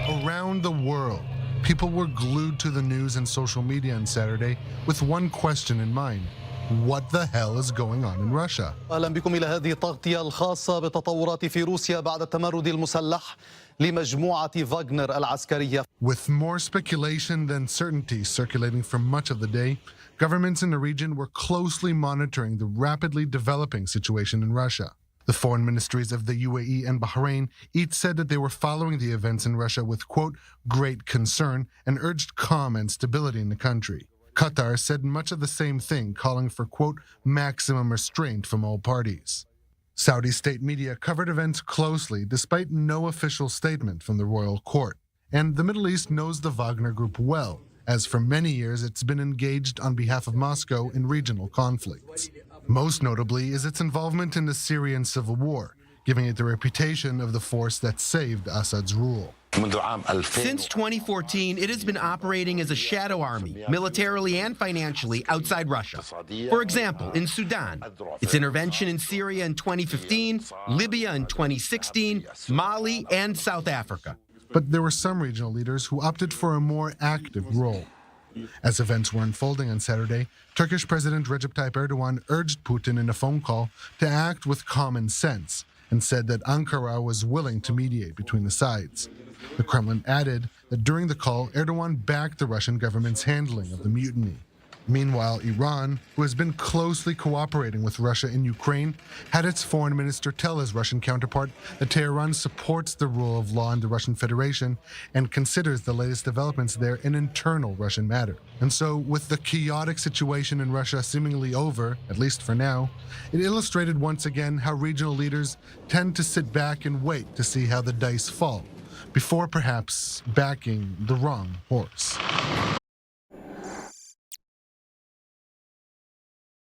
Around the world, people were glued to the news and social media on Saturday with one question in mind. What the hell is going on in Russia? أهلا بكم إلى هذه التغطية الخاصة بالتطورات في روسيا بعد التمرد المسلح لمجموعة فاغنر العسكرية. With more speculation than certainty circulating for much of the day, governments in the region were closely monitoring the rapidly developing situation in Russia. The foreign ministries of the UAE and Bahrain each said that they were following the events in Russia with, quote, great concern and urged calm and stability in the country. Qatar said much of the same thing, calling for, quote, maximum restraint from all parties. Saudi state media covered events closely despite no official statement from the royal court. And the Middle East knows the Wagner Group well, as for many years it's been engaged on behalf of Moscow in regional conflicts. Most notably is its involvement in the Syrian civil war, giving it the reputation of the force that saved Assad's rule. Since 2014, it has been operating as a shadow army, militarily and financially, outside Russia. For example, in Sudan, its intervention in Syria in 2015, Libya in 2016, Mali, and South Africa. But there were some regional leaders who opted for a more active role. As events were unfolding on Saturday, Turkish President Recep Tayyip Erdogan urged Putin in a phone call to act with common sense and said that Ankara was willing to mediate between the sides. The Kremlin added that during the call, Erdogan backed the Russian government's handling of the mutiny. Meanwhile, Iran, who has been closely cooperating with Russia in Ukraine, had its foreign minister tell his Russian counterpart that Tehran supports the rule of law in the Russian Federation and considers the latest developments there an internal Russian matter. And so, with the chaotic situation in Russia seemingly over, at least for now, it illustrated once again how regional leaders tend to sit back and wait to see how the dice fall, before perhaps backing the wrong horse.